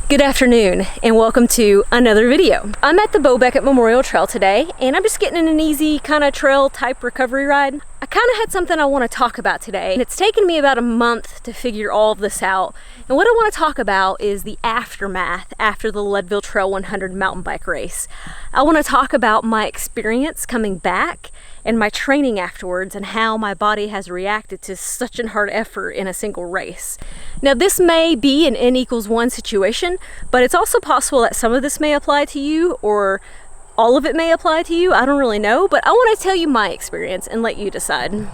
Good afternoon and welcome to another video. I'm at the Beckett Memorial Trail today and I'm just getting in an easy kind of trail type recovery ride. I kind of had something I want to talk about today, and it's taken me about a month to figure all of this out. And what I want to talk about is the aftermath after the Leadville Trail 100 mountain bike race. I want to talk about my experience coming back and my training afterwards and how my body has reacted to such a hard effort in a single race. Now this may be an N=1 situation, but it's also possible that some of this may apply to you or all of it may apply to you. I don't really know, but I want to tell you my experience and let you decide. I'm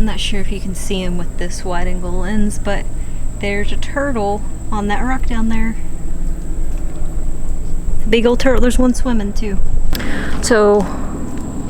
not sure if you can see him with this wide angle lens, but there's a turtle on that rock down there. Big old turtle. There's one swimming too. So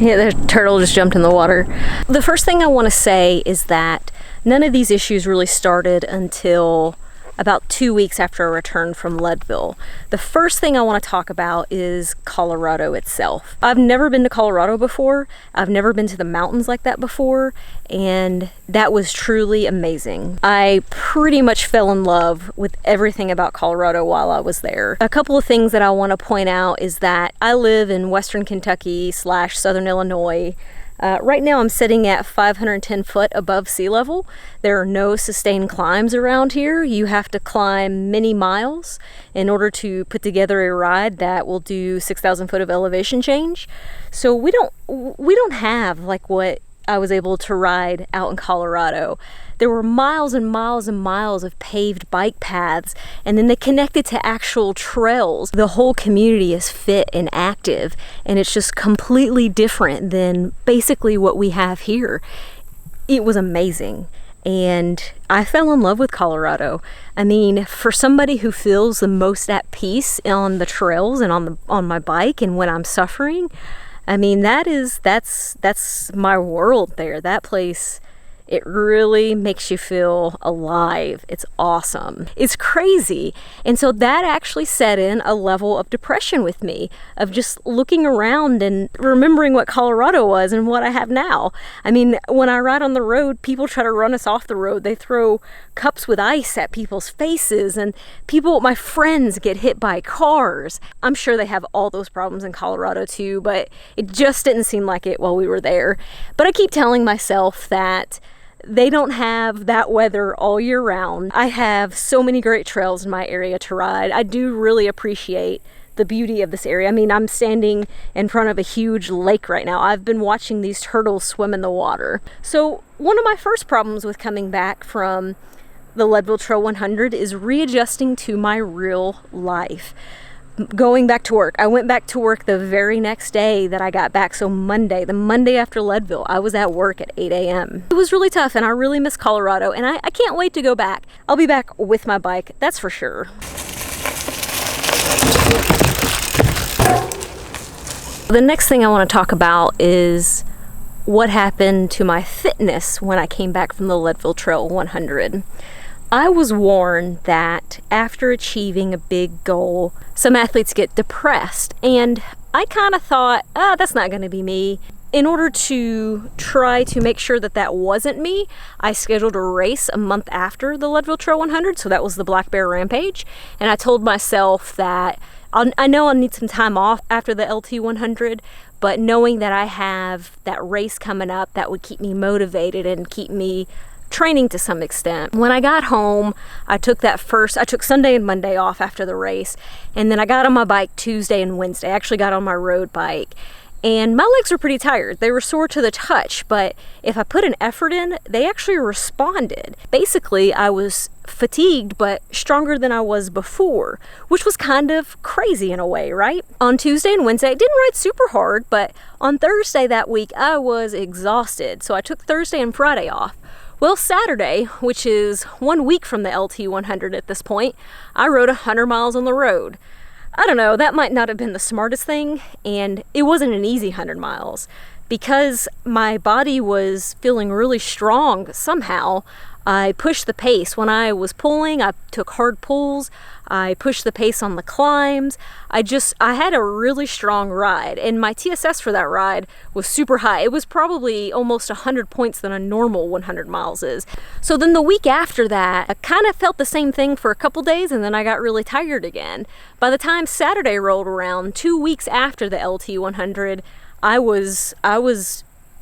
yeah, the turtle just jumped in the water. The first thing I want to say is that none of these issues really started until about 2 weeks after I returned from Leadville. The first thing I want to talk about is Colorado itself. I've never been to Colorado before. I've never been to the mountains like that before, and that was truly amazing. I pretty much fell in love with everything about Colorado while I was there. A couple of things that I want to point out is that I live in Western Kentucky / Southern Illinois. Right now I'm sitting at 510 foot above sea level. There are no sustained climbs around here. You have to climb many miles in order to put together a ride that will do 6,000 foot of elevation change. So we don't have like what I was able to ride out in Colorado. There were miles and miles and miles of paved bike paths, and then they connected to actual trails. The whole community is fit and active, and it's just completely different than basically what we have here. It was amazing, and I fell in love with Colorado. I mean, for somebody who feels the most at peace on the trails and on my bike and when I'm suffering, I mean, that's my world there. That place, it really makes you feel alive. It's awesome. It's crazy. And so that actually set in a level of depression with me, of just looking around and remembering what Colorado was and what I have now. I mean, when I ride on the road, people try to run us off the road. They throw cups with ice at people's faces, and my friends get hit by cars. I'm sure they have all those problems in Colorado too, but it just didn't seem like it while we were there. But I keep telling myself that they don't have that weather all year round. I have so many great trails in my area to ride. I do really appreciate the beauty of this area. I mean, I'm standing in front of a huge lake right now. I've been watching these turtles swim in the water. So one of my first problems with coming back from the Leadville Trail 100 is readjusting to my real life. Going back to work. I went back to work the very next day that I got back. So Monday, the Monday after Leadville, I was at work at 8 a.m. It was really tough, and I really miss Colorado, and I can't wait to go back. I'll be back with my bike, that's for sure. The next thing I want to talk about is what happened to my fitness when I came back from the Leadville Trail 100. I was warned that after achieving a big goal, some athletes get depressed, and I kind of thought, that's not going to be me. In order to try to make sure that that wasn't me, I scheduled a race a month after the Leadville Trail 100, so that was the Black Bear Rampage, and I told myself that I know I'll need some time off after the LT 100, but knowing that I have that race coming up, that would keep me motivated and keep me training to some extent. When I got home, I took Sunday and Monday off after the race, and then I got on my bike Tuesday and Wednesday. I actually got on my road bike, and my legs were pretty tired. They were sore to the touch, but if I put an effort in, they actually responded. Basically, I was fatigued but stronger than I was before, which was kind of crazy in a way, right? On Tuesday and Wednesday, I didn't ride super hard, but on Thursday that week, I was exhausted, so I took Thursday and Friday off. Well, Saturday, which is 1 week from the LT 100 at this point, I rode 100 miles on the road. I don't know, that might not have been the smartest thing, and it wasn't an easy 100 miles. Because my body was feeling really strong somehow, I pushed the pace. When I was pulling, I took hard pulls. I pushed the pace on the climbs. I had a really strong ride, and my TSS for that ride was super high. It was probably almost 100 points than a normal 100 miles is. So then the week after that, I kind of felt the same thing for a couple days, and then I got really tired again. By the time Saturday rolled around, 2 weeks after the LT 100, I was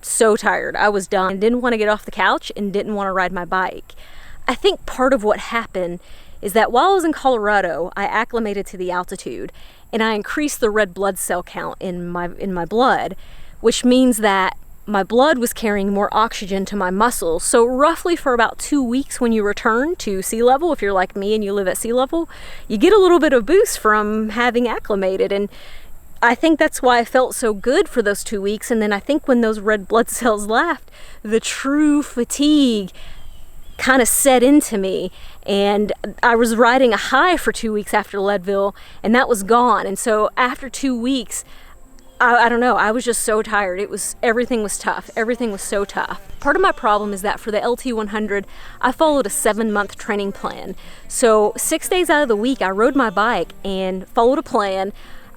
so tired. I was done. Didn't want to get off the couch and didn't want to ride my bike. I think part of what happened is that while I was in Colorado, I acclimated to the altitude and I increased the red blood cell count in my blood, which means that my blood was carrying more oxygen to my muscles. So roughly for about 2 weeks when you return to sea level, if you're like me and you live at sea level, you get a little bit of boost from having acclimated. And I think that's why I felt so good for those 2 weeks. And then I think when those red blood cells left, the true fatigue kind of set into me, and I was riding a high for 2 weeks after Leadville, and that was gone. And so after 2 weeks, I don't know, I was just so tired. Everything was tough. Everything was so tough. Part of my problem is that for the LT 100, I followed a 7-month training plan. So 6 days out of the week, I rode my bike and followed a plan.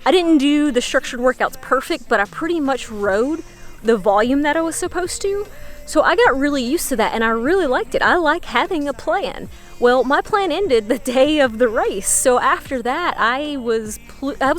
I didn't do the structured workouts perfect, but I pretty much rode the volume that I was supposed to. So I got really used to that, and I really liked it. I like having a plan. Well, my plan ended the day of the race. So after that, I was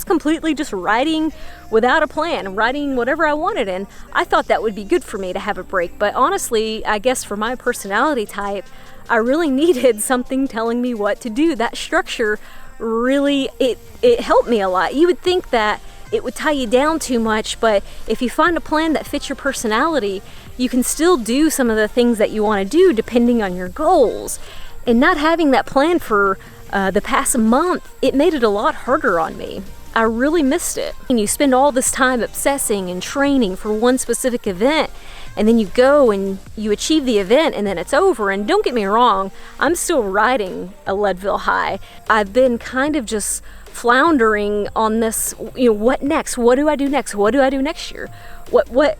completely just riding without a plan, riding whatever I wanted. And I thought that would be good for me to have a break. But honestly, I guess for my personality type, I really needed something telling me what to do. That structure really, it helped me a lot. You would think that it would tie you down too much, but if you find a plan that fits your personality, you can still do some of the things that you want to do depending on your goals. And not having that plan for the past month, it made it a lot harder on me. I really missed it. And you spend all this time obsessing and training for one specific event, and then you go and you achieve the event and then it's over. And don't get me wrong, I'm still riding a Leadville high. I've been kind of just floundering on this, what next? What do I do next? What do I do next year?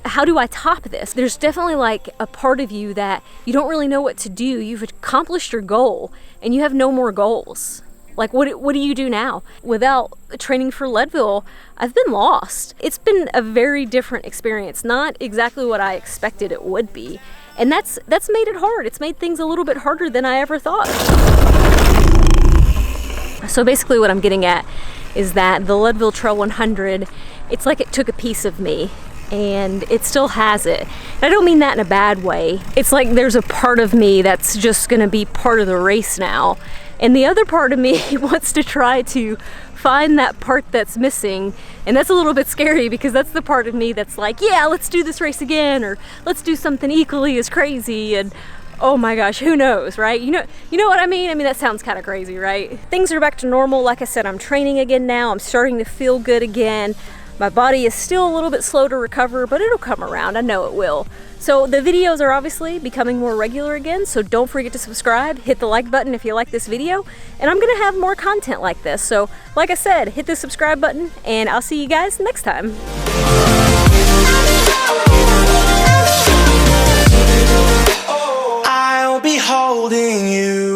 How do I top this? There's definitely like a part of you that you don't really know what to do. You've accomplished your goal and you have no more goals. Like, what do you do now? Without training for Leadville, I've been lost. It's been a very different experience, not exactly what I expected it would be. And that's made it hard. It's made things a little bit harder than I ever thought. So basically what I'm getting at is that the Leadville Trail 100, it's like it took a piece of me, and it still has it. And I don't mean that in a bad way. It's like there's a part of me that's just gonna be part of the race now, and the other part of me wants to try to find that part that's missing. And that's a little bit scary, because that's the part of me that's like, yeah, let's do this race again, or let's do something equally as crazy. And oh my gosh, who knows, right? You know what I mean? I mean, that sounds kind of crazy, right? Things are back to normal. Like I said, I'm training again now. I'm starting to feel good again. My body is still a little bit slow to recover, but it'll come around. I know it will. So the videos are obviously becoming more regular again, so don't forget to subscribe, hit the like button if you like this video, and I'm gonna have more content like this. So like I said, hit the subscribe button, and I'll see you guys next time. I'll be holding you.